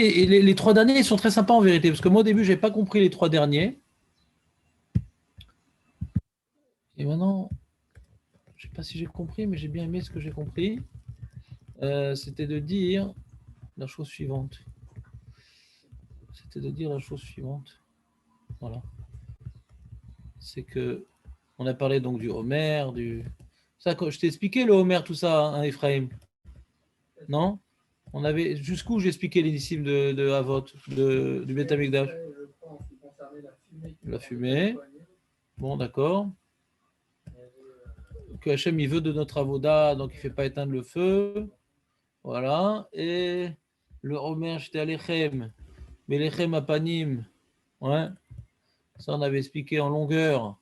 Et les trois derniers, ils sont très sympas en vérité, parce que moi au début, je n'avais pas compris les trois derniers. Et maintenant, je ne sais pas si j'ai compris, mais j'ai bien aimé ce que j'ai compris. C'était de dire la chose suivante. Voilà. C'est que on a parlé donc du Homer, du. Ça, je t'ai expliqué le Homer, tout ça, hein, Ephraim. Non? On avait jusqu'où j'ai expliqué l'initime de Havot, du Beth Amikdash. La fumée. Bon, d'accord. Que Hachem il veut de notre avoda, donc il ne fait pas éteindre le feu. Voilà. Et le Homer, j'étais à l'Echem. Mais l'Echem à Panim. Ouais. Ça, on avait expliqué en longueur.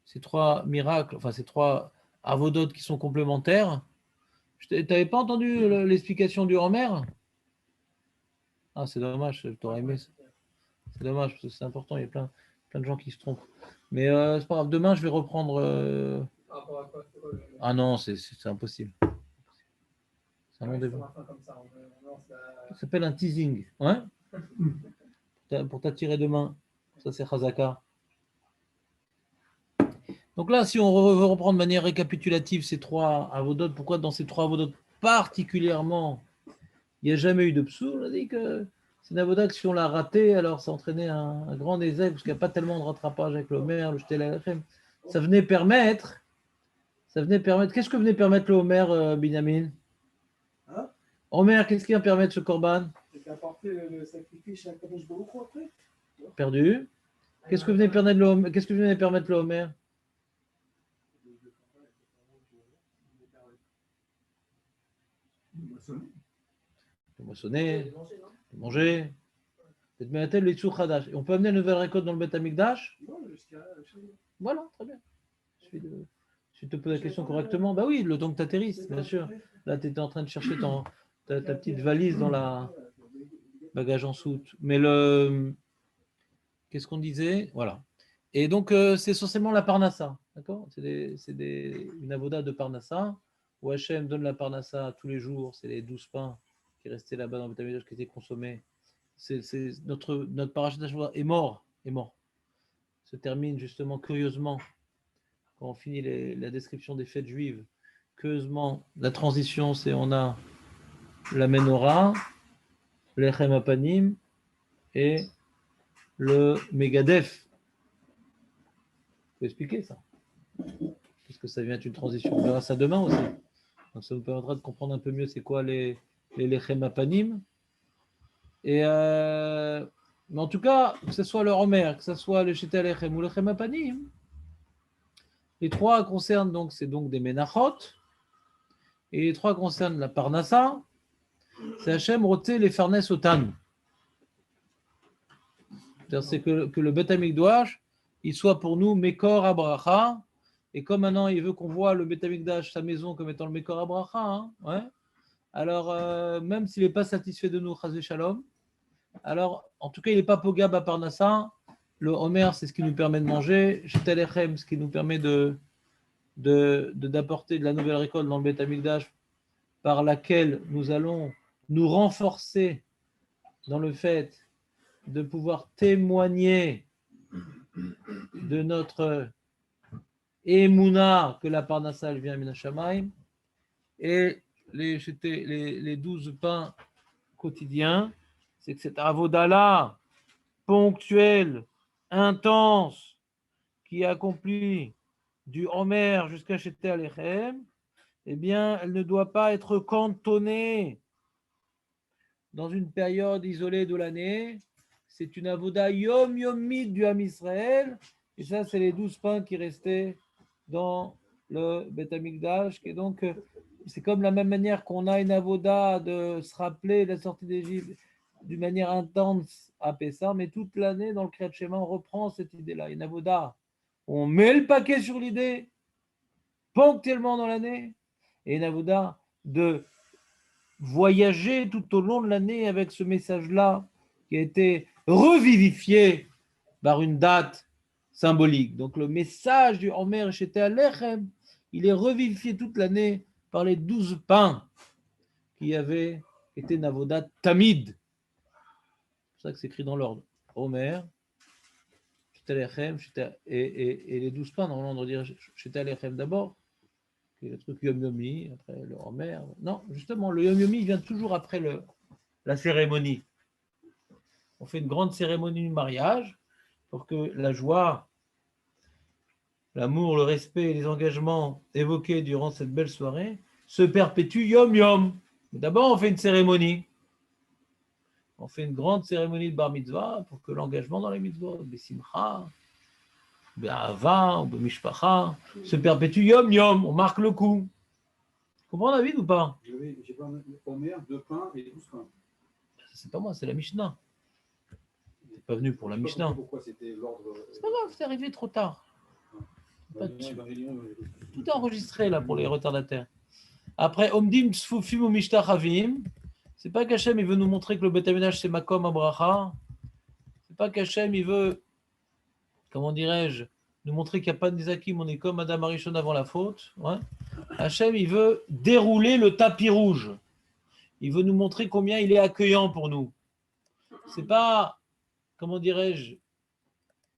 Ces trois miracles, enfin ces trois avodotes qui sont complémentaires. Tu n'avais pas entendu l'explication du Homer? Ah, c'est dommage, t'aurais aimé ça. C'est dommage, parce que c'est important, il y a plein de gens qui se trompent. Mais c'est pas grave, demain je vais reprendre. Ah non, c'est impossible. C'est un long débat. Ça s'appelle un teasing. Ouais. Pour t'attirer demain. Ça, c'est Khazaka. Donc là, si on veut reprendre de manière récapitulative ces trois avodotes, pourquoi dans ces trois avodotes particulièrement, il n'y a jamais eu de psou? On a dit que c'est une avoda que si on l'a raté, alors ça entraînait un grand désert, parce qu'il n'y a pas tellement de rattrapage avec le Homer, le Shtel Alechem. Ça venait permettre. Qu'est-ce que venait permettre le Homer, Binyamin? Hein? Homer, qu'est-ce qui va permettre ce Corban? C'est apporter le sacrifice à Kadosh Baruch Hu après. Perdu. Qu'est-ce que venait permettre le Homer? De moissonner, de manger. Et on peut amener une nouvelle récolte dans le Beth Amikdash? Voilà, très bien. Si tu te poses la question correctement, bah oui, le temps que tu atterrisses, bien sûr. Là, tu étais en train de chercher ta petite valise dans la bagage en soute. Mais qu'est-ce qu'on disait? Voilà. Et donc, c'est essentiellement la Parnassa. D'accord? Une avoda de Parnassa, où Hachem donne la Parnassa tous les jours. C'est les 12 pains qui restaient là-bas dans le Beth Amikdash qui étaient consommés. Notre parachat est mort. Se termine justement curieusement, quand on finit la description des fêtes juives, curieusement, la transition, c'est on a la menorah, l'echem apanim et le megadef. Il faut expliquer ça. Parce que ça vient être une transition. On verra ça demain aussi. Donc ça nous permettra de comprendre un peu mieux c'est quoi les lechem apanim. Et mais en tout cas, que ce soit le Homer, que ce soit le Shetel Lechem ou le Lechem Apanim, les trois concernent donc, c'est donc des Menachot, et les trois concernent la Parnassa, c'est Hachem roté les farnes au Tan. C'est que le Beth Amikdash, il soit pour nous Mekor Abracha, et comme maintenant il veut qu'on voit le Beth Amikdash, sa maison, comme étant le Mekor Abracha, hein, ouais. Alors même s'il n'est pas satisfait de nous, Chazé Shalom, alors en tout cas il n'est pas Pogab à Parnassa. Le Homer, c'est ce qui nous permet de manger. Shetel Echem, ce qui nous permet d'apporter de la nouvelle récolte dans le Beth Amikdash, par laquelle nous allons nous renforcer dans le fait de pouvoir témoigner de notre émouna que la Parnassa vient Mina Shamaim, et les 12 pains quotidiens, c'est que cette avoda-là, ponctuelle, intense, qui accomplit du Homer jusqu'à Shetel Alechem, eh bien, elle ne doit pas être cantonnée dans une période isolée de l'année. C'est une avoda yom-yomite du Ham Israël. Et ça, c'est les 12 pains qui restaient dans le Beth Amikdash. Et donc, c'est comme la même manière qu'on a une avoda de se rappeler de la sortie d'Égypte d'une manière intense à Pessah, mais toute l'année, dans le Kriyat Shema, on reprend cette idée-là. Une avoda, on met le paquet sur l'idée, ponctuellement dans l'année, et une avoda de voyager tout au long de l'année avec ce message-là qui a été revivifié par une date symbolique. Donc le message du Homer Shetel Alechem, il est revivifié toute l'année par les 12 pains qui avaient été Navoda Tamid. pour ça que c'est écrit dans l'ordre. Omer, Shetalechem, et les 12 pains, normalement on doit dire Shetalechem d'abord, qui est le truc Yom Yomi, après le Omer. Non, justement, le Yom Yomi vient toujours après la cérémonie. On fait une grande cérémonie du mariage pour que la joie, l'amour, le respect et les engagements évoqués durant cette belle soirée se perpétuent Yom Yom. Mais d'abord, on fait une cérémonie. On fait une grande cérémonie de bar mitzvah pour que l'engagement dans les mitzvot, besimcha, be'ava, be'mishpacha, se perpétue Yom Yom. On marque le coup. Tu comprends, David, ou pas? J'ai pas Omer, 2 pains et 12 pains. C'est pas moi, c'est la Mishnah. T'es pas venu pour la Mishnah. Pourquoi c'était l'ordre. C'est pas grave, c'est arrivé trop tard. Tout est enregistré là pour les retardataires. Après, Omdim Tzfufim ou Mishtachavim, c'est pas qu'Hachem il veut nous montrer que le Beth Amikdash c'est Makom Abracha. C'est pas qu'Hachem il veut, comment dirais-je, nous montrer qu'il n'y a pas de Nizakim, on est comme Adam Arishon avant la faute. Ouais. Hachem il veut dérouler le tapis rouge. Il veut nous montrer combien il est accueillant pour nous. C'est pas, comment dirais-je,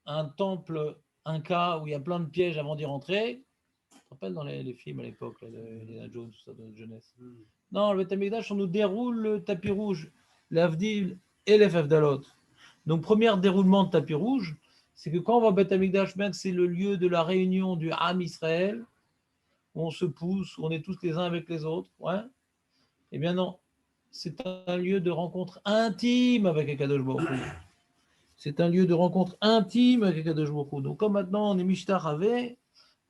un temple inca où il y a plein de pièges avant d'y rentrer. Tu te rappelles dans les films à l'époque, les Jones, tout ça, de notre jeunesse. Non, le Beth Amikdash, on nous déroule le tapis rouge, l'Avdil et les Fevdalot. Donc, premier déroulement de tapis rouge, c'est que quand on va au Beth Amikdash, bien que c'est le lieu de la réunion du Ham Israël, où on se pousse, où on est tous les uns avec les autres, ouais. Eh bien non, c'est un lieu de rencontre intime avec Akadosh Baruch Hu. C'est un lieu de rencontre intime avec Akadosh Baruch Hu. Donc, comme maintenant on est Mishtach Havé,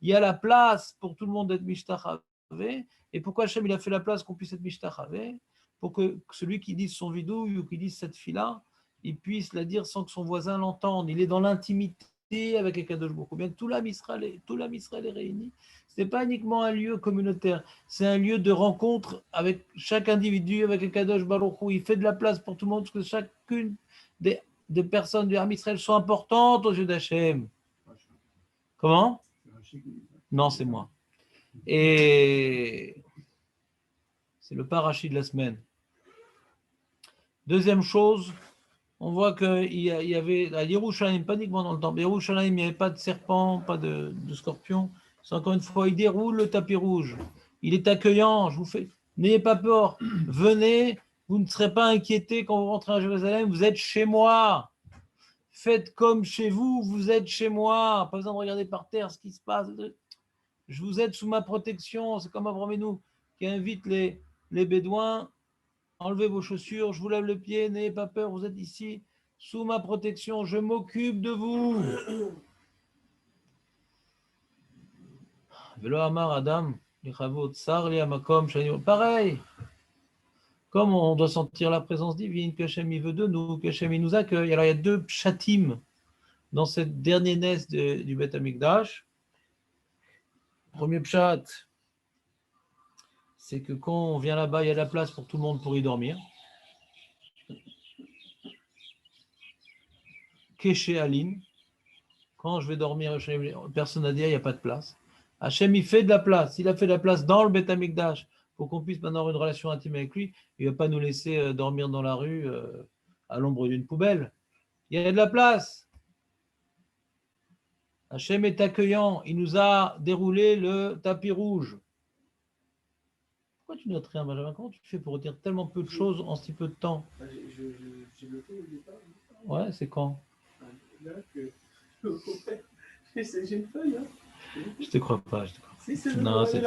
il y a la place pour tout le monde d'être Mishtach Havé. Et pourquoi Hachem il a fait la place qu'on puisse être Mishtach Havé? Pour que celui qui dise son vidouille ou qui dise cette fila, il puisse la dire sans que son voisin l'entende. Il est dans l'intimité avec Akadosh Baruch Hu. Bien que tout l'âme Israël est réuni. Ce n'est pas uniquement un lieu communautaire, c'est un lieu de rencontre avec chaque individu, avec Akadosh Baruch Hu. Il fait de la place pour tout le monde, parce que chacune des personnes du Ham Israël sont importantes aux yeux d'Hachem. Comment? Non, c'est moi. Et c'est le parachi de la semaine. Deuxième chose, on voit qu'il y avait à Yerushalayim, pas uniquement dans le temple, Yerushalayim, il n'y avait pas de serpent, pas de scorpion. C'est encore une fois, il déroule le tapis rouge. Il est accueillant, je vous fais. N'ayez pas peur, venez, vous ne serez pas inquiétés quand vous rentrez à Jérusalem, vous êtes chez moi. Faites comme chez vous, vous êtes chez moi. Pas besoin de regarder par terre ce qui se passe. Je vous aide sous ma protection. C'est comme Abraham Avinu qui invite les Bédouins. Enlevez vos chaussures, je vous lave le pied, n'ayez pas peur, vous êtes ici sous ma protection, je m'occupe de vous. Velo Amar Adam, pareil. Comme on doit sentir la présence divine, que Hachem il veut de nous, que Hachem il nous accueille. Alors il y a deux pshatim dans cette dernière naisse du Beth Amikdash. Premier pshat, c'est que quand on vient là-bas, il y a de la place pour tout le monde pour y dormir. Keshe Alim, quand je vais dormir, personne n'a dit, il n'y a pas de place. Hachem, il fait de la place. Il a fait de la place dans le Beth Amikdash pour qu'on puisse maintenant avoir une relation intime avec lui. Il ne va pas nous laisser dormir dans la rue à l'ombre d'une poubelle. Il y a de la place. Hachem est accueillant. Il nous a déroulé le tapis rouge. Pourquoi tu notes rien, Benjamin? Comment tu fais pour retenir tellement peu de choses en si peu de temps? J'ai noté au départ. Ouais, c'est quand? Là, j'ai une feuille. Hein. Je te crois pas. Si, non, c'est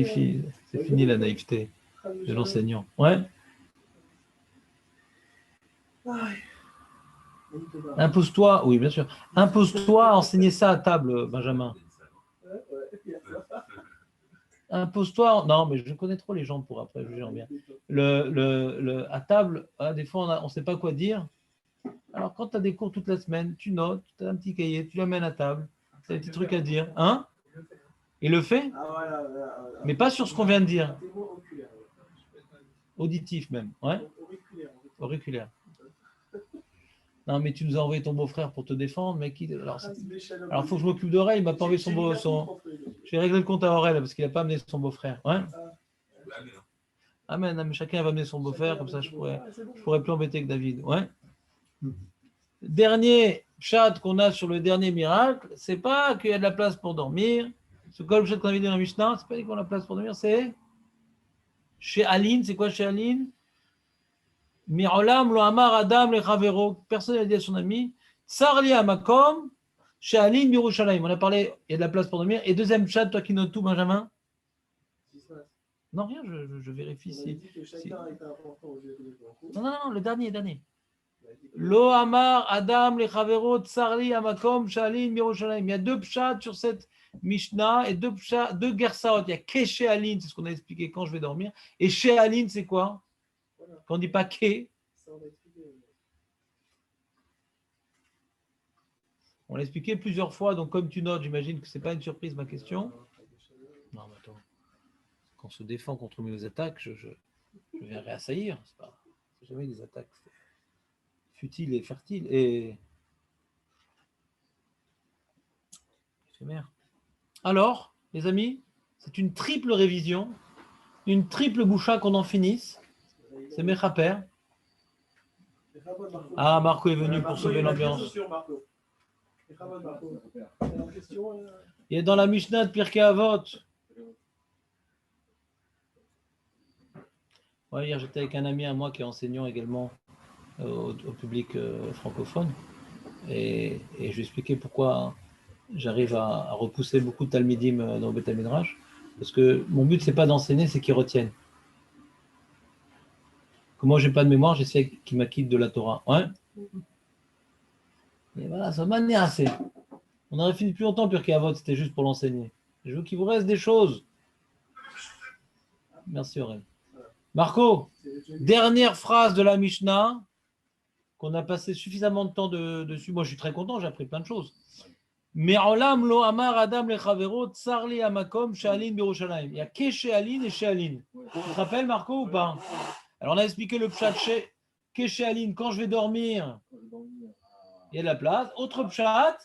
fini. C'est fini la naïveté de l'enseignant. Ouais. Impose-toi, oui, bien sûr. Impose-toi à enseigner ça à table, Benjamin. Impose-toi. Non, mais je connais trop les gens pour après juger en bien. À table, des fois, on ne sait pas quoi dire. Alors, quand tu as des cours toute la semaine, tu notes, tu as un petit cahier, tu l'amènes à table, tu as des petits trucs à dire. Hein? Il le fait? Mais pas sur ce qu'on vient de dire. Auditif même. Ouais? Auriculaire. Non, mais tu nous as envoyé ton beau-frère pour te défendre, mais qui. Alors, il faut que je m'occupe d'Aurel, il m'a pas envoyé son beau-frère. Je vais régler le compte à Aurel parce qu'il n'a pas amené son beau-frère. Ouais? Amen, mais chacun va amener son beau-frère, comme ça je pourrais plus embêter que David. Ouais? Dernier chat qu'on a sur le dernier miracle, c'est pas qu'il y a de la place pour dormir. Ce que le chat qu'on a vu dans la Mishnah, c'est pas qu'il y a de la place pour dormir, c'est chez Aline. C'est quoi chez Aline? Mi'olam lo amar Adam le chavero. Personne n'a dit à son ami. Sarli amakom chez Aline Yerushalayim. On a parlé, il y a de la place pour dormir. Et deuxième chat, toi qui notes tout, Benjamin? Non, rien, je vérifie On a si. dit que chacun était important aux yeux de Blanco. Non, le dernier. Lo amar Adam le chavero tsarli amakom chez Aline Yerushalayim. Il y a deux pshats sur cette Mishnah et deux gersaot. Il y a ke chez Aline, c'est ce qu'on a expliqué quand je vais dormir. Et chez Aline, c'est quoi? Voilà, Quand on dit pas ke, ça on a expliqué. on l'a expliqué plusieurs fois, donc comme tu notes, j'imagine que ce n'est pas une surprise ma question. Non, mais attends. Quand on se défend contre mes attaques, je viens réassaillir. C'est jamais des attaques futiles et fertiles. Et. Alors, les amis, c'est une triple révision, une triple boucha qu'on en finisse. C'est Mechaper. Ah, Marco est venu pour sauver l'ambiance. Il est dans la Mishnah de Pirkei Avot. Ouais, hier, j'étais avec un ami à moi qui est enseignant également au public francophone. Et je lui expliquais pourquoi j'arrive à repousser beaucoup de Talmidim dans le Beth Midrash. Parce que mon but, c'est pas d'enseigner, c'est qu'ils retiennent. Comme moi, j'ai pas de mémoire, j'essaie qu'ils m'acquittent de la Torah. Ouais. Et voilà, ça m'a assez. On aurait fini plus longtemps, Pirkei Avot, c'était juste pour l'enseigner. Je veux qu'il vous reste des choses. Merci Aurèle. Marco, dernière phrase de la Mishnah, qu'on a passé suffisamment de temps dessus. Moi, je suis très content, j'ai appris plein de choses. Me'olam lo amar Adam le chavero tsarli amakom she'alin birushalayim. Il y a que chez Aline et chez Aline. Tu te rappelles, Marco, ou pas? Alors, on a expliqué le pshat chez Aline. Quand je vais dormir, il y a de la place. Autre pshat.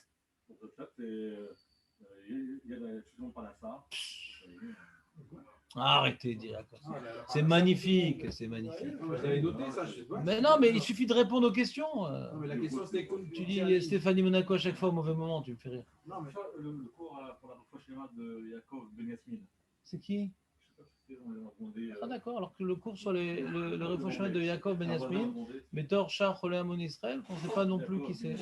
Arrêtez, directeur. C'est magnifique, c'est magnifique. Vous avez noté ça, je sais pas. Mais non, mais il suffit de répondre aux questions. Non, mais la question c'était Tu dis Stéphanie Monaco à chaque fois au mauvais moment, tu me fais rire. Non, mais le cours pour la schéma de Yaakov Ben Yasmin. C'est qui? Je sais pas si on a demandé. Ah d'accord, alors que le cours sur le réfouchement de Yaakov Ben Yasmin, Métor Char Cholé Amon Israël, qu'on ne sait pas non plus qui c'est.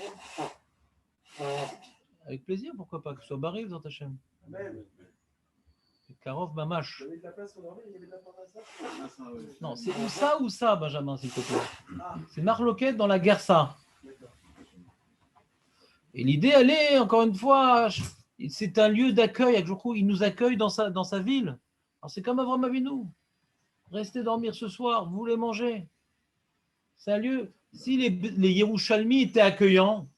Avec plaisir, pourquoi pas, que ce soit Baril dans ta chaîne. même. Karov Mamash. Il y avait de la place pour dormir, il y avait de la place pour ça. Non, c'est ou ça, Benjamin, s'il te plaît. Ah, C'est Marloquette dans la Gersa. d'accord. Et l'idée, elle est, encore une fois, c'est un lieu d'accueil. Il nous accueille dans sa ville. Alors c'est comme Avram Avinu. Restez dormir ce soir, vous voulez manger. C'est un lieu. Si les Yerushalmi étaient accueillants,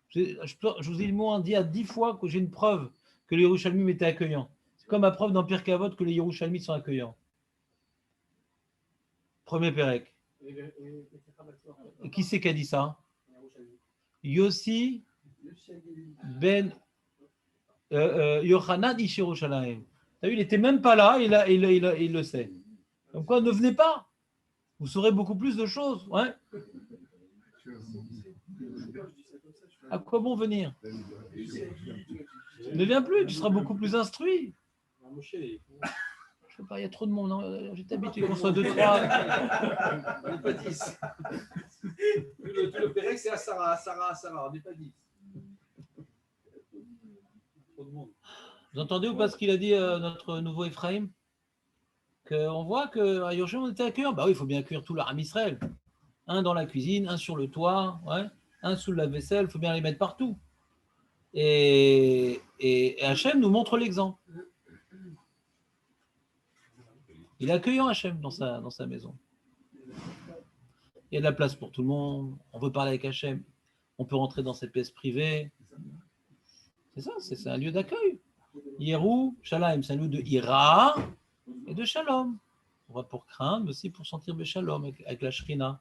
je vous ai dit à 10 fois que j'ai une preuve que les Yerushalmi étaient accueillants. C'est comme ma preuve dans Pirkei Avot que les Yerushalmi sont accueillants. Premier Pérec. Et qui c'est qui a dit ça? Yossi Ben Yochanan Ish Yerushalayim. T'as vu, il n'était même pas là, il le sait. Donc quoi, ne venez pas. Vous saurez beaucoup plus de choses. Ouais. À quoi bon venir? Ne viens plus, tu seras beaucoup plus instruit. Je sais pas, il y a trop de monde. Hein. J'étais habitué qu'on soit 2-3. On n'est pas 10. Tout le Pérec, c'est à Sarah, on n'est pas 10. Trop de monde. Vous entendez ou pas ce qu'il a dit notre nouveau Ephraim? Qu'on voit qu'à Yerushalayim, on était accueillant. Bah oui, il faut bien accueillir tout l'Aram Israël. Un dans la cuisine, un sur le toit, ouais, un sous la vaisselle, il faut bien les mettre partout. Et Hachem nous montre l'exemple. Il est accueillant Hachem dans sa maison. Il y a de la place pour tout le monde. On veut parler avec Hachem. On peut rentrer dans cette pièce privée. C'est ça, c'est un lieu d'accueil. Yerushalayim, c'est un lieu de Ira et de Shalom. On va pour craindre, mais aussi pour sentir Beshalom avec la Shrina.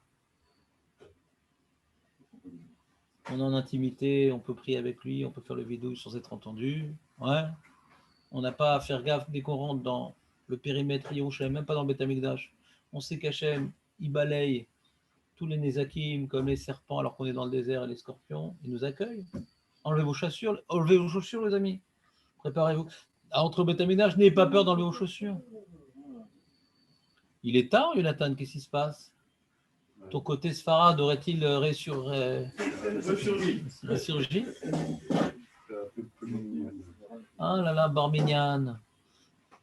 On est en intimité, on peut prier avec lui, on peut faire le vidouille sans être entendu. Ouais. On n'a pas à faire gaffe dès qu'on rentre dans le périmètre Yerushalayim, même pas dans le Beth Amikdash. On sait qu'Hachem, il balaye tous les Nézakim, comme les serpents, alors qu'on est dans le désert, et les scorpions, ils nous accueillent. Enlevez vos chaussures, les amis. Préparez-vous. Entre bétaminage, n'ayez pas peur d'enlever vos chaussures. Il est tard, Jonathan, qu'est-ce qui se passe? Ton côté Sfarad aurait-il ressurgi? Ah là là, Barmignan.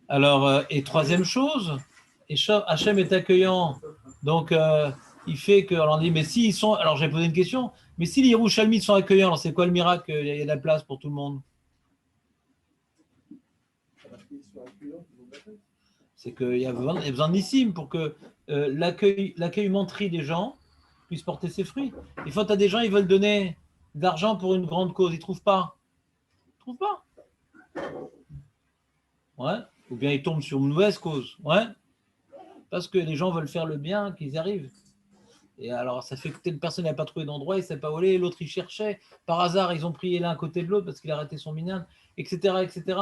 Alors, et troisième chose, Hachem est accueillant. Donc, il fait que. Alors, on dit, mais s'ils sont. Alors, j'ai posé une question. Mais si les Yerushalmites sont accueillants, alors c'est quoi le miracle? Il y a de la place pour tout le monde. C'est qu'il y a besoin de Nissim pour que l'accueil menterie des gens puisse porter ses fruits. Des fois, tu as des gens, ils veulent donner de l'argent pour une grande cause. Ils ne trouvent pas. Ils ne trouvent pas. Ouais. Ou bien ils tombent sur une mauvaise cause. Ouais. Parce que les gens veulent faire le bien, qu'ils y arrivent. Et alors, ça fait que telle personne n'a pas trouvé d'endroit, il ne sait pas où aller, l'autre il cherchait. Par hasard, ils ont prié l'un à côté de l'autre parce qu'il a raté son minyan, etc. etc.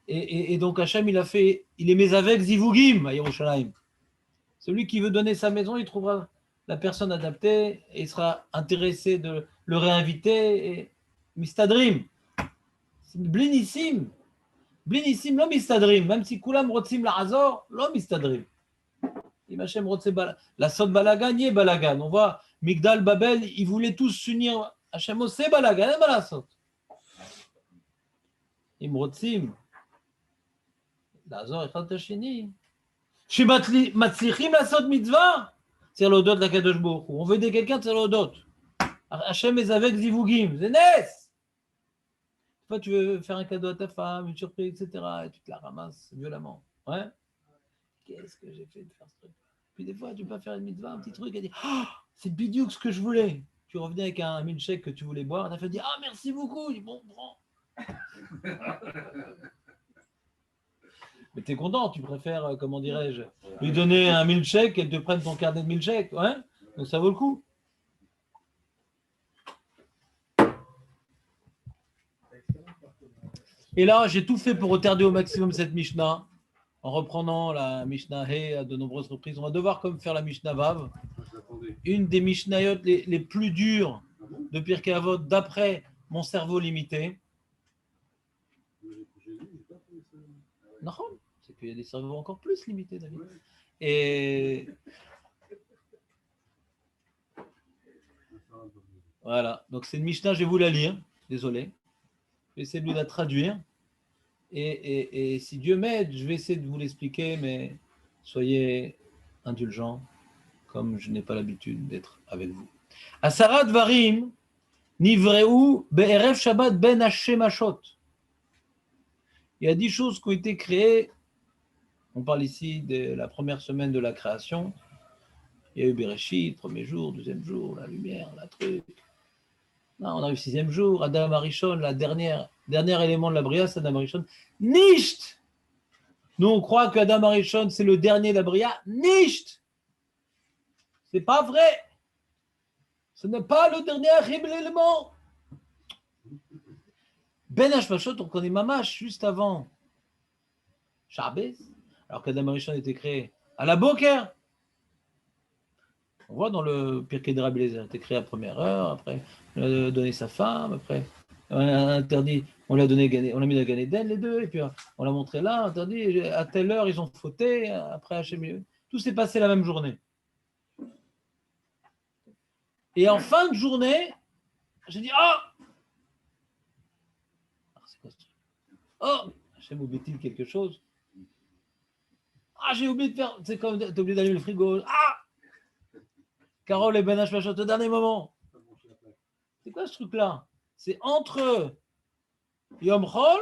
Et donc Hachem, il est mes avec Zivugim à Yerushalayim. Celui qui veut donner sa maison, il trouvera la personne adaptée et il sera intéressé de le réinviter. Et Mistadrim. Blinissim. Blinissim, l'homme Mistadrim. Même si Kulam Rotzim la Hazor, l'homme Mistadrim. Hachem Rotze la Sod Balagan, Yé Balagan. On voit Migdal, Babel, ils voulaient tous s'unir. Hachem Ose Balagan, et Balasot. Im Rotzim. לעזור אחד את השני. שמצליחים לעשות מצווה, צריך להודות לקדוש ברוך הוא. On veut aider quelqu'un, צריך להודות. Hachem est avec zivugim, c'est Nes. Toi, tu veux faire un cadeau à ta femme, une surprise, etc. Et tu te la ramasses violemment. Ouais. Qu'est-ce que j'ai fait de faire ce truc? Puis des fois, tu peux pas faire une mitzvah, un petit truc, et dire oh, c'est bidiouk ce que je voulais. Tu revenais avec un milkshake que tu voulais boire, tu as fait dire ah, merci beaucoup. Je dis bon, prends. Mais tu es content, tu préfères, comment dirais-je, lui donner un milkshake et te prenne ton carnet de milkshake. Ouais. Donc ça vaut le coup. Et là, j'ai tout fait pour retarder au maximum cette Mishnah, en reprenant la Mishnah He à de nombreuses reprises. On va devoir comme faire la Mishnah Vav, une des Mishnayot les plus dures de Pirkei Avot d'après mon cerveau limité. Non, c'est qu'il y a des cerveaux encore plus limités, David. Et voilà, donc c'est une Mishnah, je vais vous la lire, désolé. Je vais essayer de la traduire. Et si Dieu m'aide, je vais essayer de vous l'expliquer, mais soyez indulgents, comme je n'ai pas l'habitude d'être avec vous. Asara Dvarim, Nivreu Be'erev Shabbat Ben Hashemashot. Il y a 10 choses qui ont été créées. On parle ici de la première semaine de la création. Il y a eu Bereshit, premier jour, deuxième jour, la lumière, la truc. Non, on a eu le 6e jour, Adam Arishon, la dernier élément de la Bria, c'est Adam Arishon. Nicht! Nous, on croit qu'Adam Arishon, c'est le dernier de la Bria. Nicht! C'est pas vrai! Ce n'est pas le dernier élément. Ben Hashmashot, on connaît Mamash juste avant Shabbos, alors qu'Adam Arishon était créé à la Boker. On voit dans le Pirkei de Rabbi Eliezer, il était créé à première heure, après on lui a donné sa femme, après on a interdit, on l'a donné, on l'a mis dans Gan Eden les deux, et puis on l'a montré là, interdit, à telle heure ils ont fauté, après Hachem, tout s'est passé la même journée. Et en fin de journée, j'ai dit c'est quoi ce truc? Oh, Hachem oublie-t-il quelque chose? Ah, j'ai oublié de faire, c'est comme t'as oublié d'allumer le frigo. Ah! Carole et Ben Hashmashot, au dernier moment. C'est quoi ce truc-là? C'est entre Yom Chol,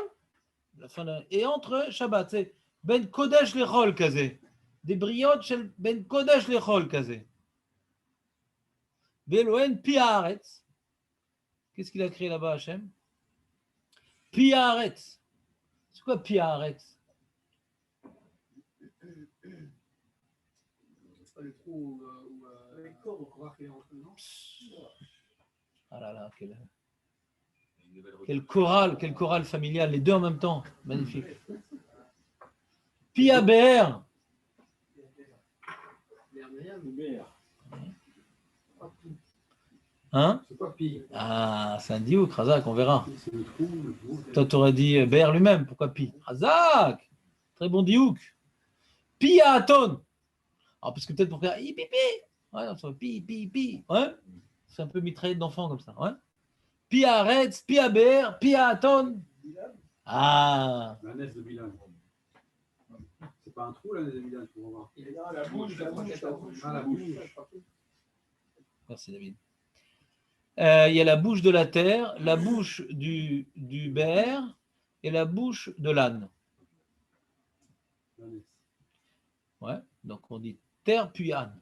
la fin de... et entre Shabbat. C'est Ben Kodesh Lechol Kazé. Des brioches chez Ben Kodesh Lechol Kazé. Beloen Pi Haaretz. Qu'est-ce qu'il a créé là-bas, Hachem? Pi Haaretz. C'est quoi Pi Haaretz? C'est pas le trou où les corps au courant qui est entre nous. Ah là là, quel choral familial, les deux en même temps, magnifique. Pia Be'er. Hein? C'est quoi pi? Ah, c'est un diouk, Razak, on verra. C'est le trou, le trou. Toi, tu aurais dit BR lui-même, pourquoi pi? Razak! Très bon diouk. Pi à Aton. Alors, parce que peut-être pour faire pi, pi, pi. Ouais, on se pi, pi, pi. Ouais. C'est un peu mitraillette d'enfant comme ça. Ouais. Pi à Retz, pi à BR, pi à Aton. Ah. La nef de Bilan. C'est pas un trou, la nef de Bilan, tu vas voir. Il est dans la bouche, Ah, la bouche. Merci David. Il y a la bouche de la terre, la bouche du bér et la bouche de l'âne. La nef. Ouais, donc on dit terre puis âne.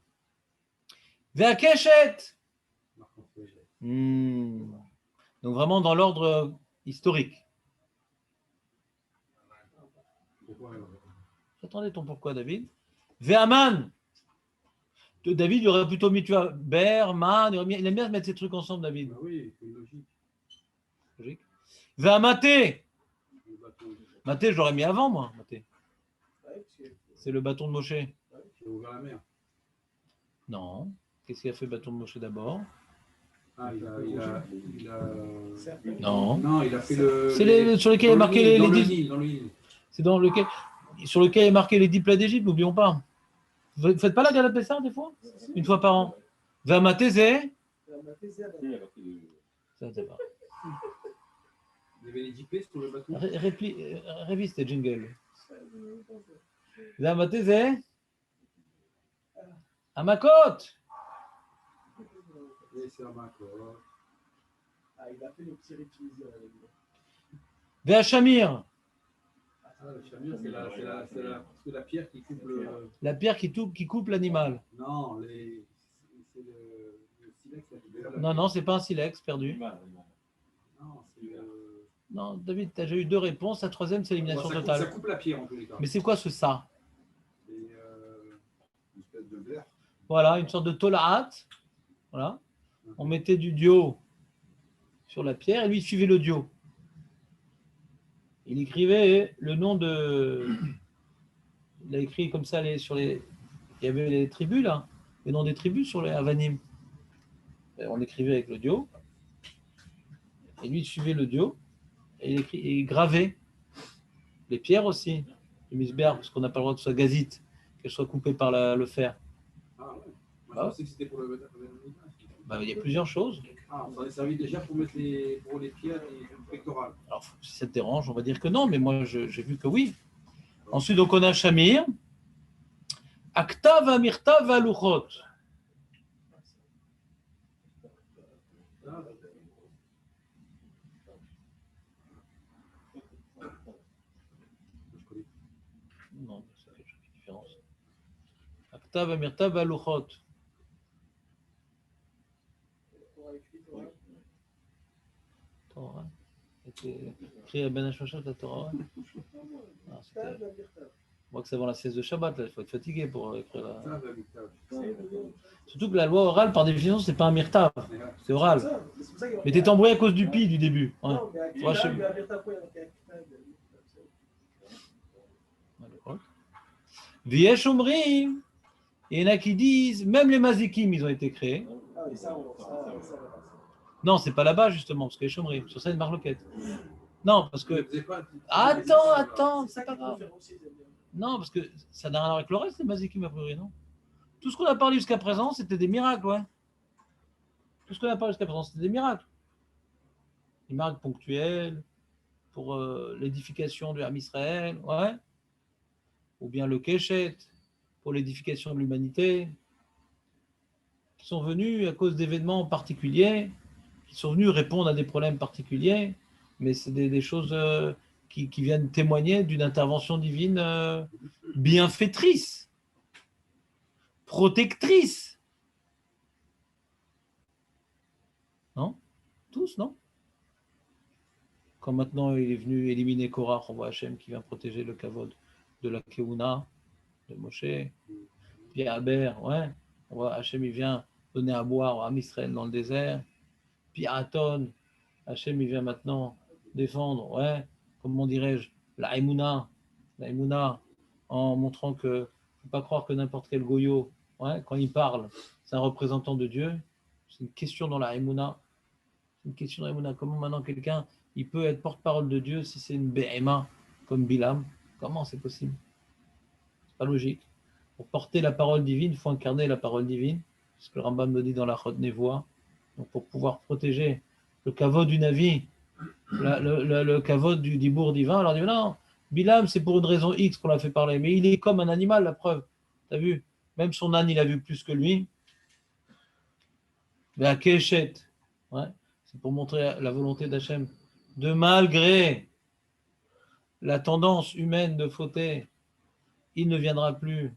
Ve'akeshet. Donc vraiment dans l'ordre historique. Pourquoi alors? J'attendais ton pourquoi, David. Ve'aman. David, il aurait plutôt mis, tu vois, Ber, Man, il aime bien mettre ces trucs ensemble, David. Bah oui, c'est logique. Logique. Ve'amaté. Le bâton. Maté, je l'aurais mis avant, moi. Maté. C'est le bâton de Moshe. J'ai ouvert la mer. Non. Qu'est-ce qu'il a fait, le bâton de Moshe d'abord? Ah, il a... Non. Non, il a fait le... C'est sur lequel il est marqué les dans le 10. Nil, dans le Nil. C'est dans lequel, sur lequel est marqué les 10 plats d'Égypte, n'oublions pas. Vous ne faites pas la galette Pessah des fois? Une fois par an. Vamatézé. Ça, c'est pas. Il y avait les 10 plaies sur le bâton. Révise tes jingles. Vamatézé. À ma côte. Et c'est un bac, quoi. Ah, il a fait le petit rite tunisien. Véachamir. Ah, le chamir, c'est la pierre qui coupe le... La pierre qui coupe l'animal. Non, c'est le silex. Non, c'est pas un silex perdu. Non, c'est le... Non, David, tu as déjà eu 2 réponses. La troisième, c'est élimination Ça totale. coupe la pierre en tous les cas. Mais c'est quoi ce ça? C'est une espèce de verre. Voilà, une sorte de tolaat. Voilà. On mettait du dio sur la pierre et lui il suivait le dio. Il écrivait le nom de. Il a écrit comme ça sur les. Il y avait les tribus là, les noms des tribus sur les Avanim. Et on écrivait avec le dio. Et lui il suivait le dio. Et il gravait les pierres aussi, le misber, parce qu'on n'a pas le droit que ce soit gazite, qu'elle soit coupée par le fer. Ah ouais. Moi, je pensais que c'était pour le... Bah, il y a plusieurs choses. Ah, ça a servi déjà pour mettre pour les pierres et le pectoral. Alors, si ça te dérange, on va dire que non, mais moi, j'ai vu que oui. Ensuite, donc, on a Shamir. Aktav amirtav aluchot. Non, ça fait une différence. Aktav amirtav aluchot. Torah. C'était écrit à Ben Hashmashat, la Torah. Ah, on voit que c'est avant la sieste de Shabbat, là. Il faut être fatigué pour écrire la. Surtout que la loi orale, par définition, c'est pas un mirtav, c'est oral. Mais t'es embrouillé à cause du pi du début. Ouais. Viesh Omrim, il y en a qui disent, même les mazikim, ils ont été créés. Non, c'est pas là-bas justement, parce que les Omrim, sur ça, il y a une marloquette. Non, parce que. Attends, c'est pas grave. Non, parce que ça n'a rien à voir avec le reste, les mazikim, a priori, non? Tout ce qu'on a parlé jusqu'à présent, c'était des miracles, ouais. Tout ce qu'on a parlé jusqu'à présent, c'était des miracles. Des miracles ponctuels, pour l'édification du Ham Israël, ouais. Ou bien le Keshet, pour l'édification de l'humanité, qui sont venus à cause d'événements particuliers, qui sont venus répondre à des problèmes particuliers, mais c'est des choses qui viennent témoigner d'une intervention divine bienfaitrice, protectrice. Non? Tous, non? Quand maintenant il est venu éliminer Korah, on voit Hachem qui vient protéger le kavod de la Keuna, de Moshe. Puis Aber, ouais, on voit Hachem il vient donner à boire à Israël dans le désert. Puis Aton, Hachem il vient maintenant défendre, ouais, comment dirais-je, la Emouna, en montrant que ne faut pas croire que n'importe quel goyo, ouais, quand il parle, c'est un représentant de Dieu. C'est une question dans la Emouna. C'est une question dans la Emouna. Comment maintenant quelqu'un, il peut être porte-parole de Dieu si c'est une Béhéma comme Bilam? Comment c'est possible? C'est pas logique. Pour porter la parole divine, il faut incarner la parole divine. C'est ce que le Rambam me dit dans la Chod Nevoa. Donc pour pouvoir protéger le kavod du Navi, le kavod du dibour divin, alors on dit non, Bilam c'est pour une raison X qu'on l'a fait parler, mais il est comme un animal, la preuve. T'as vu? Même son âne, il a vu plus que lui. Mais à Keshet, ouais, c'est pour montrer la volonté d'Hachem de malgré la tendance humaine de fauter, il ne viendra plus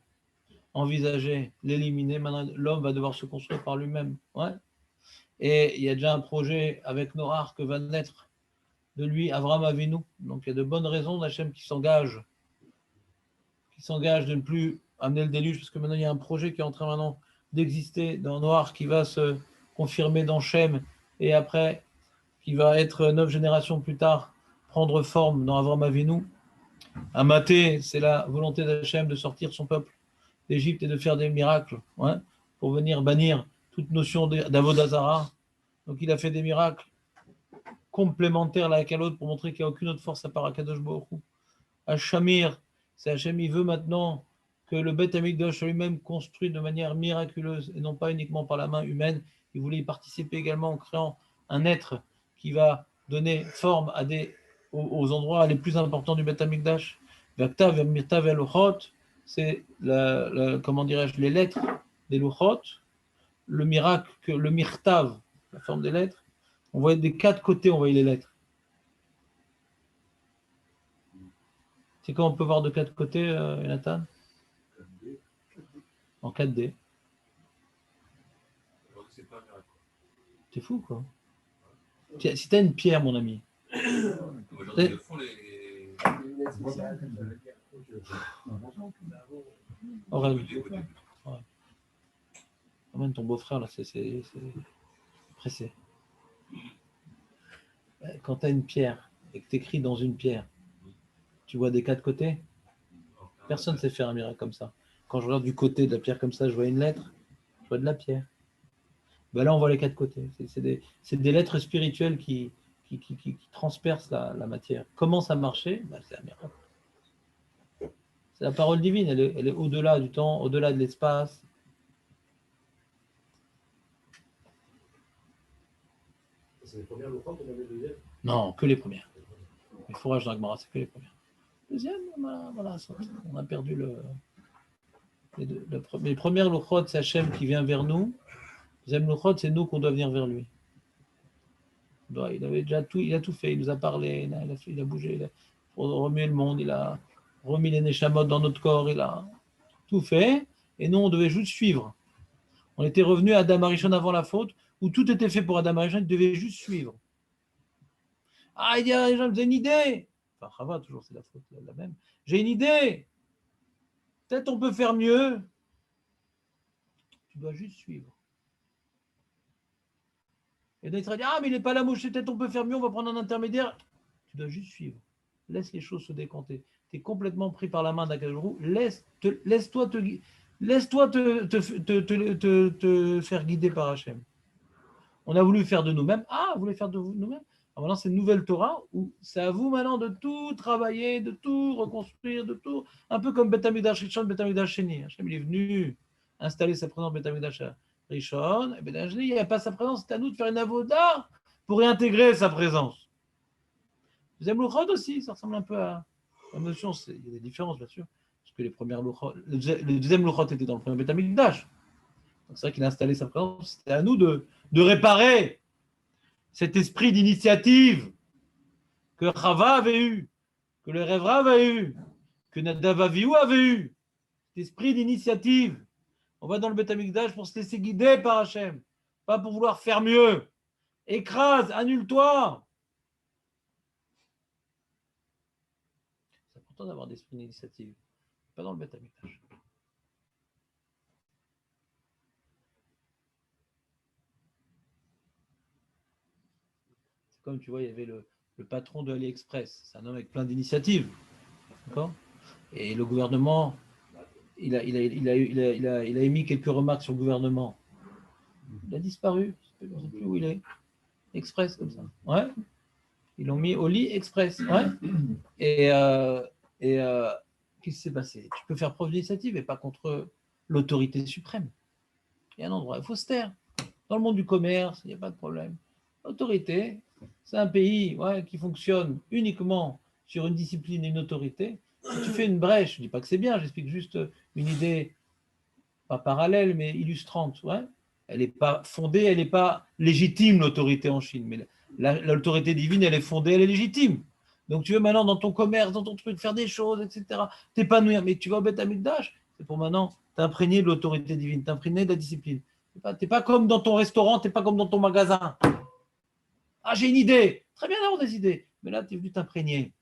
envisager l'éliminer. Maintenant, l'homme va devoir se construire par lui-même. Ouais. Et il y a déjà un projet avec Noach que va naître de lui Avram Avinu. Donc il y a de bonnes raisons d'Hachem qui s'engage de ne plus amener le déluge, parce que maintenant il y a un projet qui est en train maintenant d'exister dans Noach qui va se confirmer dans Shem, et après qui va être 9 générations plus tard prendre forme dans Avram Avinu. Amaté, c'est la volonté d'Hachem de sortir son peuple d'Égypte et de faire des miracles, ouais, pour venir bannir toute notion d'Avodazara. Donc il a fait des miracles complémentaires l'un à l'autre pour montrer qu'il n'y a aucune autre force à part Akadosh Baruch Hu. Hachamir, c'est Hachem, il veut maintenant que le Beth Amikdash soit lui-même construit de manière miraculeuse et non pas uniquement par la main humaine. Il voulait y participer également en créant un être qui va donner forme aux endroits les plus importants du Beth Amikdash. Vaktav, Mirtav et Luchot, c'est comment dirais-je, les lettres des Luchot, le miracle, le Mirtav, la forme des lettres. On voyait des 4 côtés, on voyait les lettres. C'est comment on peut voir de 4 côtés, Jonathan? En 4D. T'es fou, quoi. Si t'as une pierre, mon ami. Amène ton beau-frère, là, c'est pressé. Quand t'as une pierre et que t'écris dans une pierre, tu vois des 4 côtés? Personne ne sait faire un miracle comme ça. Quand je regarde du côté de la pierre comme ça, je vois une lettre, je vois de la pierre. Ben là, on voit les 4 côtés. C'est des lettres spirituelles qui transpercent la matière. Comment ça marchait? Ben, c'est un miracle. C'est la parole divine, elle est au-delà du temps, au-delà de l'espace. C'est les premières louanges qu'on avait deuxième? Non, que les premières. Les fourrages d'Agmara, c'est que les premières. Deuxième, voilà, on a perdu les premières louchot, c'est Hachem qui vient vers nous. Deuxième louchot, c'est nous qu'on doit venir vers lui. Il avait déjà tout, il a tout fait, il nous a parlé, il a bougé, il a remué le monde, il a remis les neshamot dans notre corps, il a tout fait, et nous on devait juste suivre. On était revenu à Adam Arishon avant la faute, où tout était fait pour Adam Arishon, il devait juste suivre. Ah, il y a des gens, j'ai une idée. Enfin, Chava, toujours c'est la faute la même. J'ai une idée. Peut-être on peut faire mieux. Tu dois juste suivre. Et donc il sera dit, ah, mais il n'est pas là, Moshe, peut-être on peut faire mieux, on va prendre un intermédiaire. Tu dois juste suivre. Laisse les choses se décanter. Tu es complètement pris par la main d'Akadjorou. Laisse-toi te faire guider par Hachem. On a voulu faire de nous-mêmes. Ah, vous voulez faire de nous-mêmes? Alors maintenant, c'est une nouvelle Torah où c'est à vous maintenant de tout travailler, de tout reconstruire, de tout. Un peu comme Beth Amikdash Rishon, Beth Amikdash Sheni. Hachem, il est venu installer sa présence Beth Amikdash Rishon, et Beth Amikdash Sheni, il n'y a pas sa présence, c'est à nous de faire une avoda pour réintégrer sa présence. Deuxième Luchot aussi, ça ressemble un peu à la notion, il y a des différences bien sûr, parce que les premières Luchot, le deuxième Luchot était dans le premier Beth Amikdash. Donc c'est vrai qu'il a installé sa présence, c'était à nous de réparer cet esprit d'initiative que Chava avait eu, que le Revra avait eu, que Nadav Avihu avait eu, cet esprit d'initiative. On va dans le Beth Amikdash pour se laisser guider par Hachem, pas pour vouloir faire mieux. Écrase, annule-toi. C'est important d'avoir d'esprit d'initiative, pas dans le Beth Amikdash. C'est comme tu vois, il y avait le patron de AliExpress, c'est un homme avec plein d'initiatives. D'accord? Et le gouvernement, il a émis quelques remarques sur le gouvernement. Il a disparu. Je ne sais plus où il est. Express, comme ça. Ouais. Ils l'ont mis au lit express. Ouais. Et, qu'est-ce qui s'est passé? Tu peux faire preuve d'initiative et pas contre l'autorité suprême. Il y a un endroit, il faut se taire. Dans le monde du commerce, il n'y a pas de problème. L'autorité, c'est un pays qui fonctionne uniquement sur une discipline et une autorité. Si tu fais une brèche, je ne dis pas que c'est bien, j'explique juste une idée, pas parallèle, mais illustrante. Ouais. Elle n'est pas fondée, elle n'est pas légitime, l'autorité en Chine. Mais l'autorité divine, elle est fondée, elle est légitime. Donc tu veux maintenant dans ton commerce, dans ton truc, faire des choses, etc. T'épanouir, mais tu vas au Beth Amikdash, c'est pour maintenant t'imprégner de l'autorité divine, t'imprégner de la discipline. T'es pas comme dans ton restaurant, t'es pas comme dans ton magasin. Ah, j'ai une idée. Très bien d'avoir des idées. Mais là, tu es venu t'imprégner.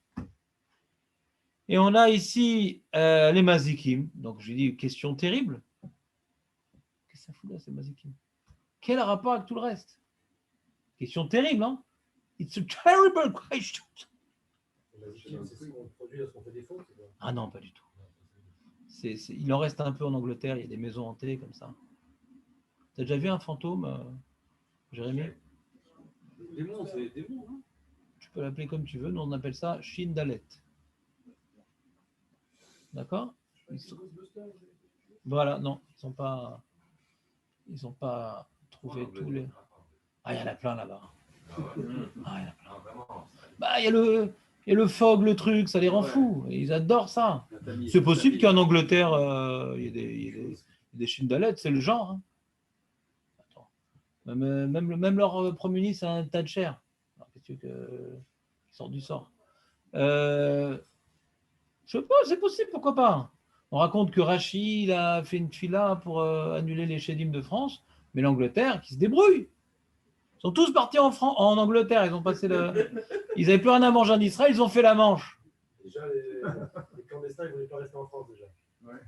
Et on a ici les mazikim. Donc, j'ai dit, question terrible. Qu'est-ce que ça fout là, ces mazikim? Quel rapport avec tout le reste? Question terrible, hein? It's a terrible question. Ah non, pas du tout. Il en reste un peu en Angleterre, il y a des maisons hantées comme ça. T'as déjà vu un fantôme, Jérémy? Les démons, c'est les démons. Hein. Tu peux l'appeler comme tu veux, nous on appelle ça Shindalet. D'accord? Voilà, non, ils n'ont pas trouvé tous les. Ah, il y en a plein là-bas. Ah, il y en a plein. Bah, il y a le fog, le truc, ça les rend fous. Ils adorent ça. C'est possible qu'en Angleterre, il y ait des Shindalet, c'est le genre. Hein. Attends. Même leur Premier ministre a un tas de chair. Qu'est-ce que qui sort du sort. Je sais pas, c'est possible, pourquoi pas. On raconte que Rachid a fait une fila pour annuler les Chédim de France, mais l'Angleterre qui se débrouille. Ils sont tous partis en Angleterre, ils ont passé ils n'avaient plus rien à manger en Israël, ils ont fait la Manche. Déjà, les clandestins, ils ne voulaient pas rester en France déjà. Ouais.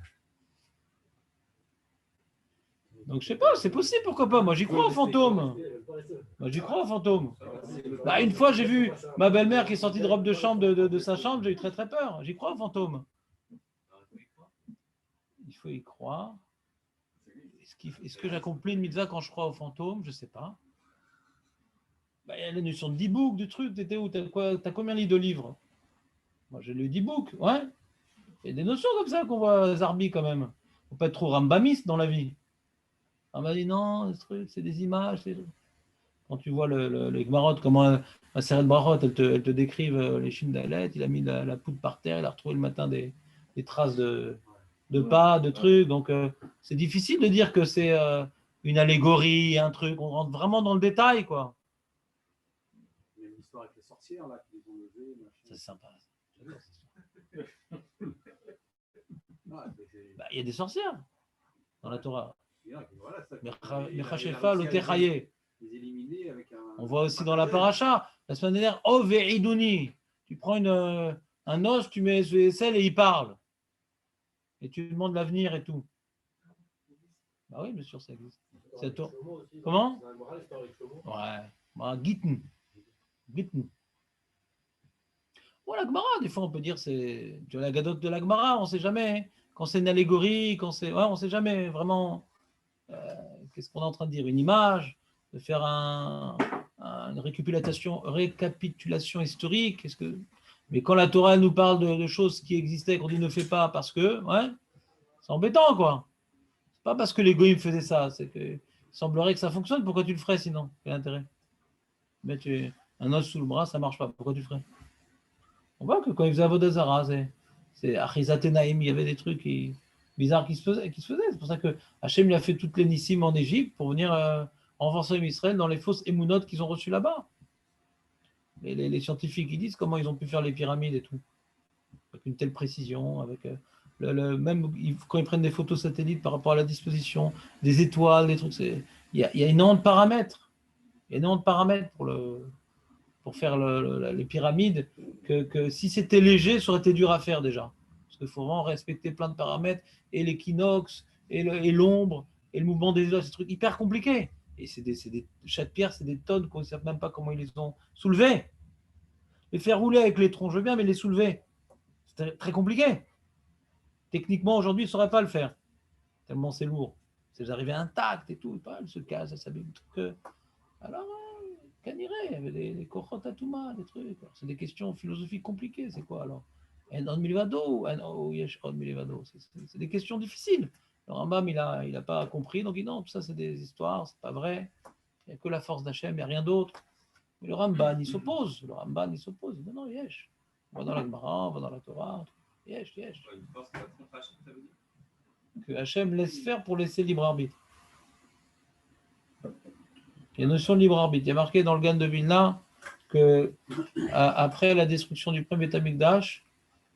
Donc je sais pas, c'est possible, pourquoi pas. Moi j'y crois aux fantômes. Moi j'y crois aux fantômes. Bah, une fois j'ai vu ma belle-mère qui est sortie de robe de chambre de sa chambre, j'ai eu très très peur. J'y crois aux fantômes. Il faut y croire. Est-ce que j'accomplis une mitzvah quand je crois aux fantômes? Je ne sais pas. Bah, il y a la notion de d'e-book, du truc. T'étais où? T'as combien de livres? Moi j'ai lu d'e-book, ouais. Il y a des notions comme ça qu'on voit Zarbi quand même. Faut pas être trop rambamiste dans la vie. On m'a dit non, ce truc, c'est des images. Quand tu vois les Gmarot, comment la série de Brachot, elle te décrivent les Shindalet, il a mis la poudre par terre, il a retrouvé le matin des traces de pas, de trucs. Donc, c'est difficile de dire que c'est une allégorie, un truc. On rentre vraiment dans le détail, quoi. Il y a une histoire avec les sorcières, là, qui les ont levées. C'est sympa. Il y a des sorcières dans la Torah. Mechachefa lotechaye. On voit aussi dans la paracha, la semaine dernière, oh ve'iduni. Tu prends un os, tu mets sur les selles et il parle. Et tu lui demandes l'avenir et tout. Bah oui, bien sûr, ça existe. C'est toi. Comment? Ouais. Bah, Gittin. Bon, la Gemara, des fois, on peut dire c'est la gadote de la Gemara, on ne sait jamais. Quand c'est une allégorie, quand c'est. Ouais, on ne sait jamais vraiment. Qu'est-ce qu'on est en train de dire? Une image, de faire une récapitulation historique. Mais quand la Torah nous parle de choses qui existaient, qu'on dit ne fait pas parce que, ouais, c'est embêtant, quoi. C'est pas parce que les goïms faisaient ça, c'est que il semblerait que ça fonctionne. Pourquoi tu le ferais sinon? Quel intérêt? Mettre un os sous le bras, ça marche pas. Pourquoi tu le ferais? On voit que quand ils faisaient Avodazara, c'est Achizatenaïm, il y avait des trucs bizarres qui se faisaient. C'est pour ça que Hachem lui a fait toutes les nissim en Égypte pour venir renforcer Israël dans les fausses émounotes qu'ils ont reçues là-bas. Les scientifiques, ils disent comment ils ont pu faire les pyramides et tout. Avec une telle précision, avec même quand ils prennent des photos satellites par rapport à la disposition des étoiles, des trucs, il y a énormément de paramètres. Il y a énormément de paramètres pour faire les pyramides, que si c'était léger, ça aurait été dur à faire déjà. Parce qu'il faut vraiment respecter plein de paramètres, et l'équinoxe, et l'ombre, et le mouvement des étoiles, c'est des trucs hyper compliqués. Et chaque pierre, c'est des tonnes qu'on ne sait même pas comment ils les ont soulevées. Les faire rouler avec les troncs, je veux bien, mais les soulever, c'est très, très compliqué. Techniquement, aujourd'hui, ils ne sauraient pas le faire, tellement c'est lourd. C'est arrivé intact et tout, elle se casse, elle s'abîme. Alors, Kaniré, il y avait des Kochot Atuma, des trucs. Alors, c'est des questions philosophiques compliquées, c'est quoi alors? En od milvado, ou yesh od milvado. C'est des questions difficiles. Le Rambam, il a pas compris, donc il dit non, tout ça c'est des histoires, c'est pas vrai. Il n'y a que la force d'Hachem, il n'y a rien d'autre. Mais le Ramban, il s'oppose. Le Ramban, il s'oppose. Il dit non, yesh. On va dans la Gemara, on va dans la Torah. Yesh, yesh. Une force qui va contre Hachem, ça veut dire. Que Hachem laisse faire pour laisser libre arbitre. Il y a une notion de libre arbitre. Il y a marqué dans le Gan de Vilna que après la destruction du premier Beth Amikdash,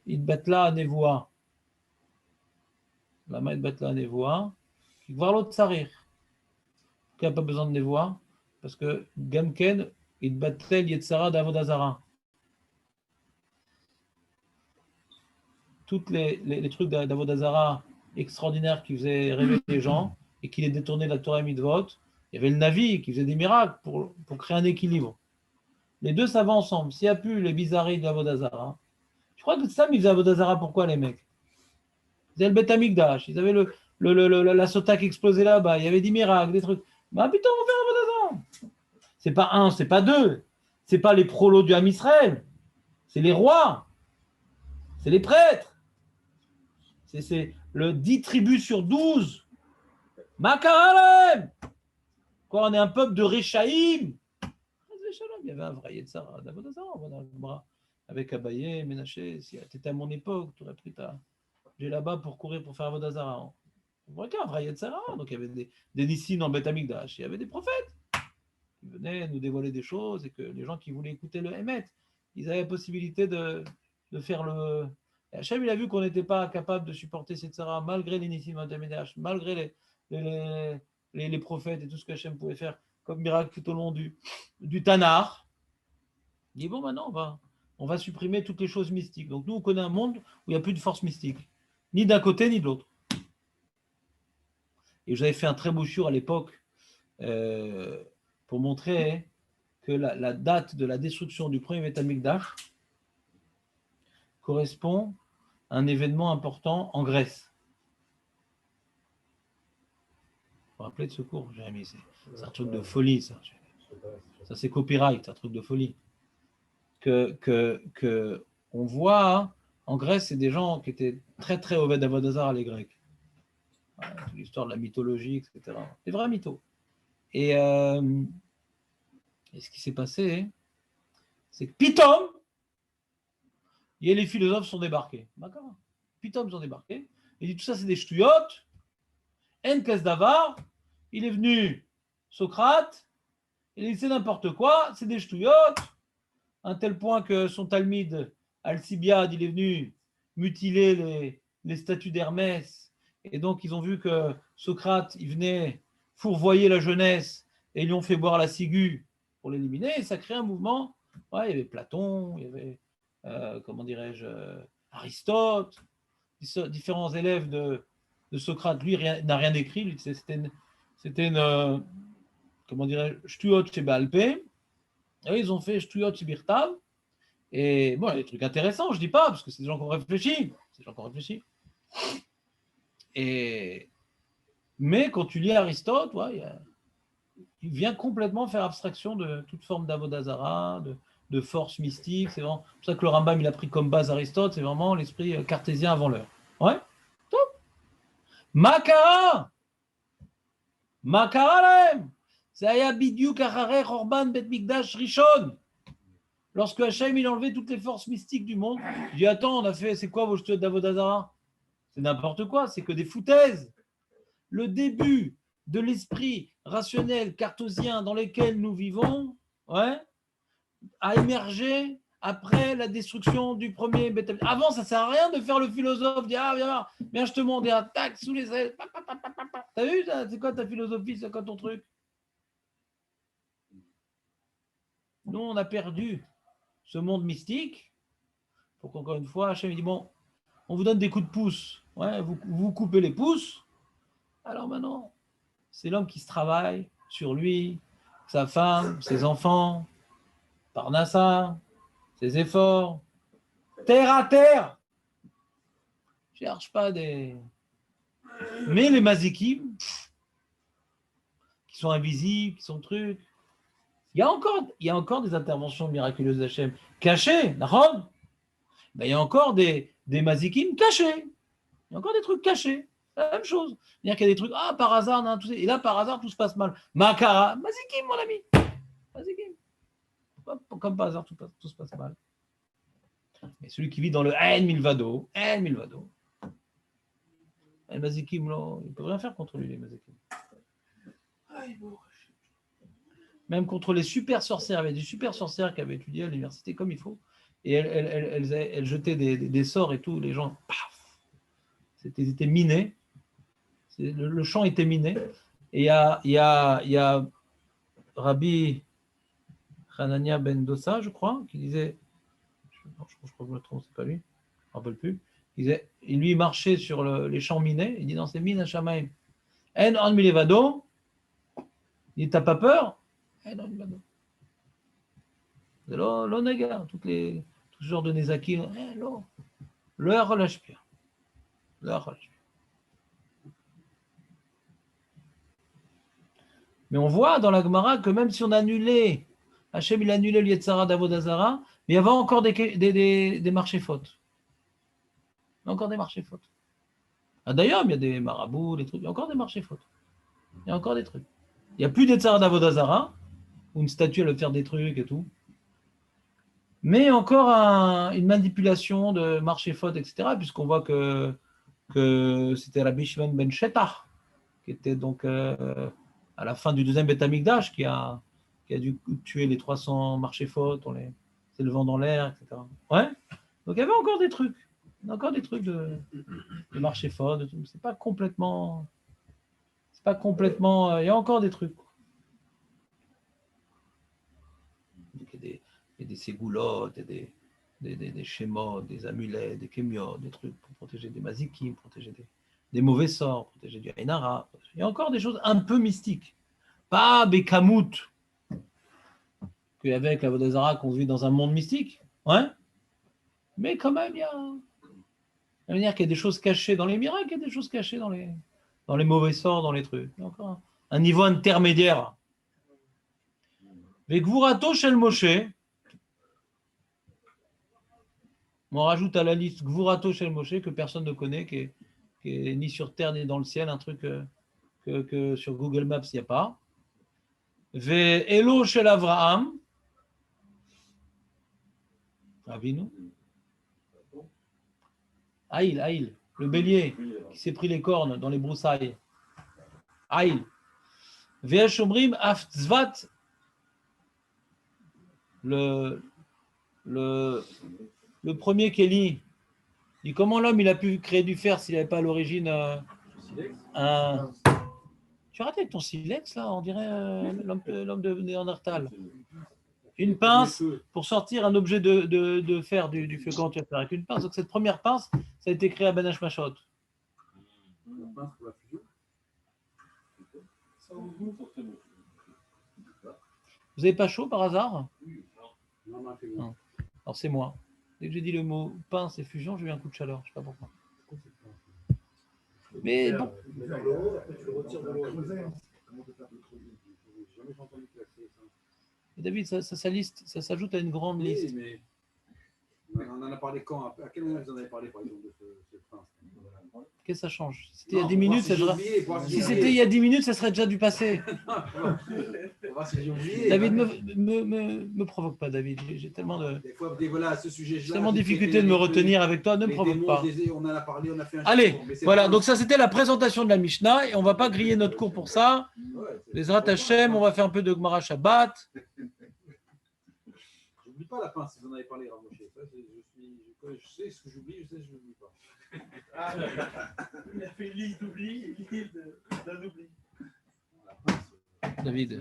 il batla à Nevoa. La main il batla à Nevoa. Qui voir l'autre sarir. Qui n'a pas besoin de Nevoa. Parce que Gamken, il battait l'Yetzara d'Avodazara. Tous les trucs d'Avodazara extraordinaires qui faisaient rêver les gens et qui les détournaient de la Torah Mitzvot. Il y avait le Navi qui faisait des miracles pour créer un équilibre. Les deux, ça va ensemble. S'il n'y a plus les bizarreries de l'Avodazara, je crois que ça, ils faisaient Avodazara, pourquoi les mecs? Ils avaient le Beth Amikdash, ils avaient la sota qui explosait là-bas, il y avait des miracles, des trucs. Bah putain, on va faire Avodazara. C'est pas un, c'est pas deux. C'est pas les prolos du Ham Israël. C'est les rois. C'est les prêtres. C'est le 10 tribus sur 12. Makaralem. Quoi, on est un peuple de Réchaïm. Il y avait un vrai Yetzara d'Avodazara, on va dans le bras avec Abaye, Ménaché. Si tu étais à mon époque, tu aurais pris ta. J'ai là-bas pour courir pour faire Avodazara. On voit qu'un vrai Yetzara. Donc il y avait des Nissim dans le Beth Amikdash. Il y avait des prophètes qui venaient nous dévoiler des choses et que les gens qui voulaient écouter le Hémet, ils avaient la possibilité de faire le. Et Hachem, il a vu qu'on n'était pas capable de supporter cette Yetzara malgré les Nissim dans le Beth Amikdash, malgré les prophètes et tout ce que Hachem pouvait faire comme miracle tout au long du Tanar. Il dit bon, maintenant, on va supprimer toutes les choses mystiques. Donc, nous, on connaît un monde où il n'y a plus de force mystique, ni d'un côté, ni de l'autre. Et j'avais fait un très beau shiur à l'époque pour montrer que la date de la destruction du premier Beth Amikdash correspond à un événement important en Grèce. Vous vous rappelez de ce cours, Jérémy? C'est un truc de folie, ça. Ça, c'est copyright, c'est un truc de folie. Que on voit en Grèce, c'est des gens qui étaient très très Oved Avodazara, les Grecs. Voilà, l'histoire de la mythologie, etc. Des vrais mythos. Et ce qui s'est passé, c'est que Pitom, les philosophes sont débarqués. D'accord? Pitom sont débarqués. Il dit tout ça, c'est des ch'touillottes. En Davar, il est venu Socrate, il dit c'est n'importe quoi, c'est des ch'touillottes. À un tel point que son Talmide, Alcibiade, il est venu mutiler les statues d'Hermès. Et donc, ils ont vu que Socrate, il venait fourvoyer la jeunesse et ils lui ont fait boire la ciguë pour l'éliminer. Et ça crée un mouvement. Ouais, il y avait Platon, il y avait, comment dirais-je, Aristote, différents élèves de Socrate. Lui, n'a rien écrit. C'était une comment dirais-je, Shtuot chez Balpé. Et ils ont fait Shtuyot Sibirtav. Et bon, il y a des trucs intéressants, je dis pas, parce que c'est des gens qui ont réfléchi. C'est des gens qui ont réfléchi. Mais quand tu lis Aristote, ouais, il vient complètement faire abstraction de toute forme d'Avodazara, de force mystique. C'est vraiment pour ça que le Rambam, il a pris comme base Aristote, c'est vraiment l'esprit cartésien avant l'heure. Ouais. Top. Makara Makaralem. C'est Aya Bidyuk Acharei Chorban Bet Mikdash Rishon. Lorsque Hachem il a enlevé toutes les forces mystiques du monde, il dit attends, on a fait, c'est quoi vos ch'touillottes d'Avodazara? C'est n'importe quoi, c'est que des foutaises. Le début de l'esprit rationnel cartésien dans lequel nous vivons, ouais, a émergé après la destruction du premier Beth Amikdash. Avant, ça ne sert à rien de faire le philosophe, dire ah viens je te montre, un tac sous les ailes. T'as vu ça? C'est quoi ta philosophie? C'est quoi ton truc? Nous, on a perdu ce monde mystique. Pour qu'encore une fois, Hachem dit bon, on vous donne des coups de pouce. Ouais, vous coupez les pouces. Alors maintenant, c'est l'homme qui se travaille sur lui, sa femme, ses enfants, Parnassa, ses efforts, terre à terre. Je cherche pas des. Mais les mazikim, qui sont invisibles, qui sont trucs, Il y a encore des interventions miraculeuses d'Hachem cachées, d'accord? Ben, il y a encore des mazikim cachés. Il y a encore des trucs cachés. C'est la même chose. C'est-à-dire qu'il y a des trucs, par hasard, non, tout, et là, par hasard, tout se passe mal. Makara, mazikim, mon ami. Mazikim. Comme par hasard, tout se passe mal. Et celui qui vit dans le En Milvado, les mazikim, là, il ne peut rien faire contre lui, les mazikim. Même contre les super sorcières. Il y avait des super sorcières qui avaient étudié à l'université comme il faut. Et elles jetaient des sorts et tout. Les gens, paf, c'était miné. Le champ était miné. Et il y a Rabbi Hanania ben Dossa, je crois, qui disait, je crois que je me trompe, c'est pas lui, je ne me rappelle plus, il marchait sur les champs minés, il dit dans ces mines à Shamaim, En on milevado, il dit t'as pas peur? En on milevado. L'onega, tout ce genre de nezakim, le relâche bien. Mais on voit dans la Gemara que même si on annulait, Hachem il annulait le Yetzara d'Avodazara, mais il y avait encore des marchés fautes. Encore des marchés fautes. D'ailleurs, il y a des marabouts, des trucs, il y a encore des marchés fautes. Il y a encore des trucs. Il n'y a plus d'Yetzara d'Avodazara, où une statue elle va faire des trucs et tout. Mais encore une manipulation de marchés fautes, etc. Puisqu'on voit que c'était Rabbi Shimon ben Shetach, qui était donc à la fin du deuxième Beth Amikdash, qui a dû tuer les 300 marchés fautes en les élevant dans l'air, etc. Ouais. Donc il y avait encore des trucs. Encore des trucs de marchés fautes. C'est pas complètement. Il y a encore des trucs. Il y a des ségoulottes, des schémas, des amulets, des kémios, des trucs pour protéger des mazikim, protéger des mauvais sorts, protéger du Ainara. Il y a encore des choses un peu mystiques. Pas Bekamout, qu'il y avait avec la Vodazara qu'on vit dans un monde mystique. Ouais. Mais quand même, il y a. Ça veut dire qu'il y a des choses cachées dans les miracles, il y a des choses cachées dans les mauvais sorts, dans les trucs. Il y a encore un niveau intermédiaire. Vekvurato shel Moshe. On rajoute à la liste Gvurato shel Moshe que personne ne connaît, qui est ni sur terre ni dans le ciel, un truc que sur Google Maps il n'y a pas. Ve'elo shel Avraham. Avinu. Aïl, le bélier qui s'est pris les cornes dans les broussailles. Aïl. Ve'ashomrim aftzvat. Le premier Kelly, dit comment l'homme il a pu créer du fer s'il n'avait pas à l'origine un. Tu as raté ton silex là, on dirait l'homme de Néandertal. Une pince pour sortir un objet de fer du feu quand tu vas faire avec une pince. Donc cette première pince, ça a été créé à Ben Hashmashot. La pince pour la fusion. Vous n'avez pas chaud par hasard? Non. Alors c'est moi. Dès que j'ai dit le mot pince et fusion, j'ai eu un coup de chaleur. Je ne sais pas pourquoi. Mais bon. Après, tu le retires de l'eau. David, ça s'ajoute à une grande liste. Mais on en a parlé quand? À quel moment vous en avez parlé, par exemple, de ce prince? Qu'est-ce que ça change? Si c'était il y a 10 minutes, ça serait... Si c'était il y a 10 minutes, ça serait déjà du passé. David, me provoque pas, David. J'ai tellement de... Des fois, voilà, ce sujet-là. J'ai tellement de difficulté de me retenir avec toi, ne me provoque pas. On en a parlé, on a fait un. Allez, voilà, donc ça c'était la présentation de la Mishnah, et on ne va pas griller notre cours pour ça. Les Rat Hashem, on va faire un peu de Gemara Shabbat. J'oublie pas la pince, vous en avez parlé, Ramoshe. Je sais ce que j'oublie, je sais ce que je n'oublie pas. Il a fait une liste d'oubli, une liste d'un oubli. David.